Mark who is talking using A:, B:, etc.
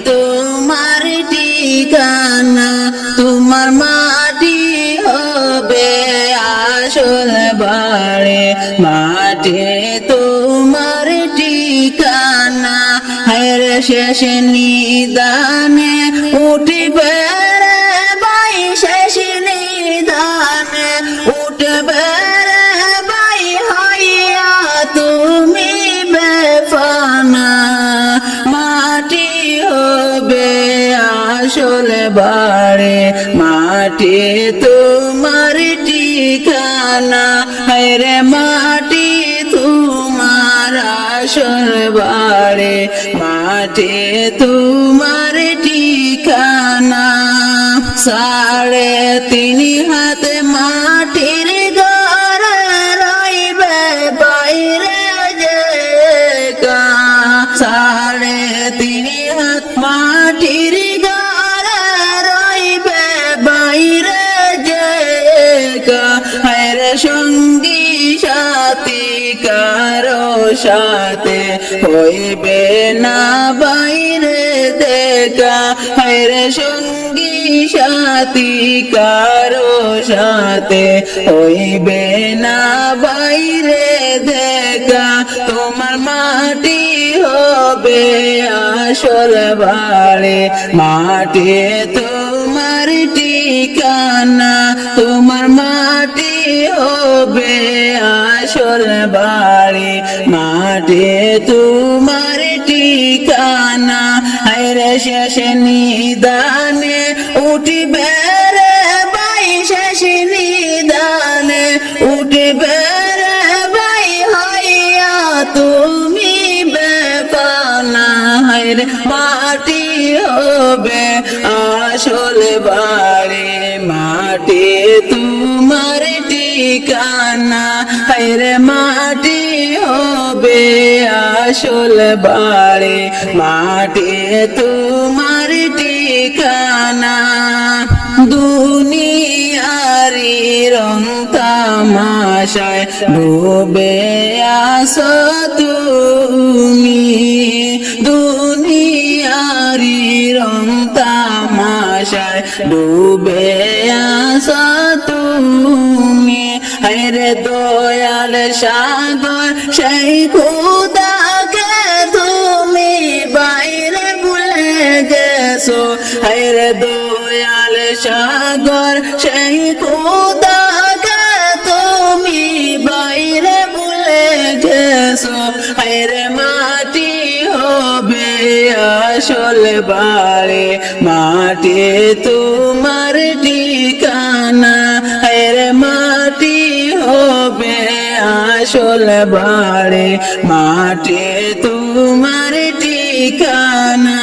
A: তোমার ঠিকানা, তোমার মাটি হবে আসল বাড়ি, মাটি তোমার ঠিকানা। হায় শেষ নিদানে উঠবে রে ভাই, শেষ নিদানে উঠবে রে ভাই, হইয়া তুমি বেফানা। মাটি হবে আসল বাড়ি, মাটি তোমার ঠিকানা। হায় রে মাটি তোমার আসল বাড়ি, মাটি তোমার ঠিকানা। 3.5 হাত মাটির ঘর রইবে বাইরে যে কা, 3.5 হাত মাটির ঘর রইবে বাইরে যে কা। হায় রে সঙ্গী সাথী কারো সাথে হইবে না বাইরে দেখা। হায় রে সঙ্গী সাথী কারো সাথে হইবে না বাইরে দেখা। তোমার মাটি হবে আসল বাড়ি, মাটি তোমার ঠিকানা। তোমার মাটি হবে আসল বাড়ি, মাটি তোমার ঠিকানা। হায় রে শেষ নিদানে উঠবে রে ভাই, শেষ নিদানে উঠবে রে ভাই, হইয়া তুমি বেফানা। হায় রে মাটি হবে আসল বাড়ি, মাটি তোমার ঠিকানা। হায় রে মাটি হবে আসল বাড়ি, মাটি তোমার ঠিকানা। দুনিয়ারি রং তামাশায় ডুবে আসো তুমি, দুনিয়ারি রং তামাশায় ডুবে আসো তুমি। হায় রে দয়াল সাগর সেই খোদাকে তুমি বাইরে ভুলে গেছো। হায় রে দয়াল সাগর সেই খোদাকে তুমি বাইরে ভুলে গেছো। হায় রে মাটি হবে আসল বাড়ি, মাটি তোমার ঠিকানা। হায় রে মাটি হবে আসল বাড়ি, মাটি তোমার ঠিকানা।